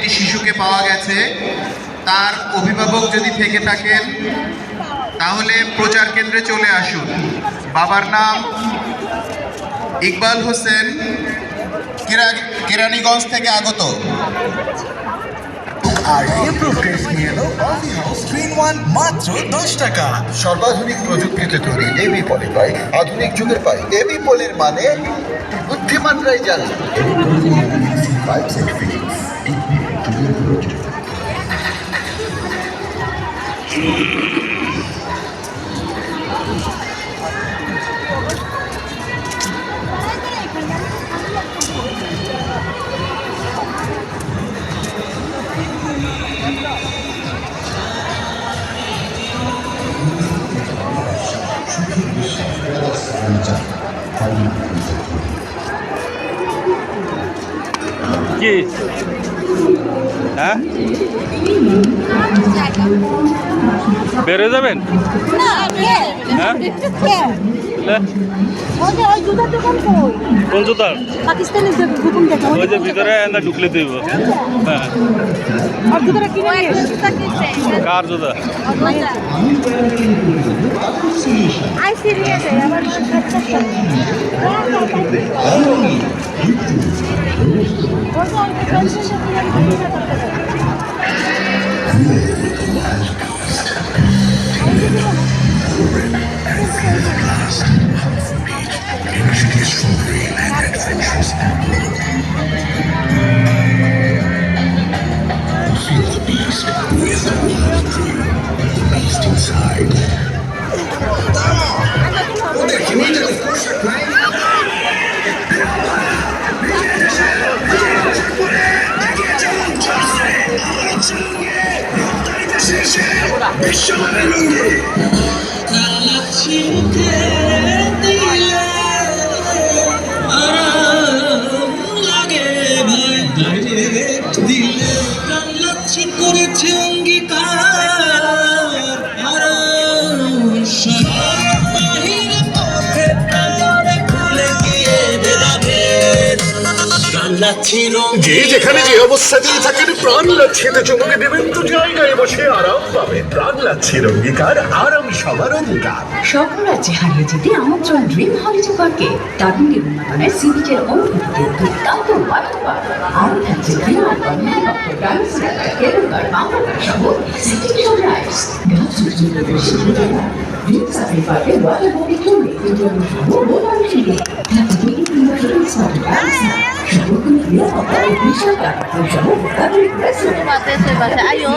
একটি শিশুকে পাওয়া গেছে। তার অভিভাবক যদি থেকে থাকেন তাহলে প্রচার কেন্দ্রে চলে আসুন। বাবার নাম ইকবাল হোসেন, কেরানীগঞ্জ থেকে আগত। আর এপ্রুভ টেস্ট নিয়ে এলো অজি হাউস 3-in-1 মাত্র 10 টাকা। সর্বাধুনিক প্রযুক্তিতে তৈরি এবি পলি বাইক, আধুনিক যুগের বাইক। এবি পলির মানে বুদ্ধিমানরাই জানে। কি হ্যাঁ বেরো যাবেন হ্যাঁ কোন জুতার পাকিস্তানি হুকুম দেখা ওই যে ভিতরে না ঢুকলে দিব হ্যাঁ আর জুতাটা কিনে নিয়ে কার জুতা আই সিরিয়াস আমার করেছে অঙ্গীকার যে যেখানে যে অবস্থাতেই থাকেন প্রাণ লাচ্ছিতে চমকে দেবেন তো জায়গায় বসে আরাম পাবেন। প্রাণ লাচ্ছির অঙ্গীকার, আরাম সবার অঙ্গীকার। স্বপ্ন রাজ্যে হারিয়ে যেতে আমন্ত্রণ ড্রিম হলিডে পার্কে। দারুণ বিমানের সিভিকের অনুভূতিতে দুর্দান্ত ওয়াটার আরও থাকছে বিমান হেলিকপ্টার ডাইনোসর কেরুকার বাংলার সহ সিটি রাইডস ড্রিম সাফারি পার্কে ওয়াটার বোটিং চলবে বিশাল কারখানা সহ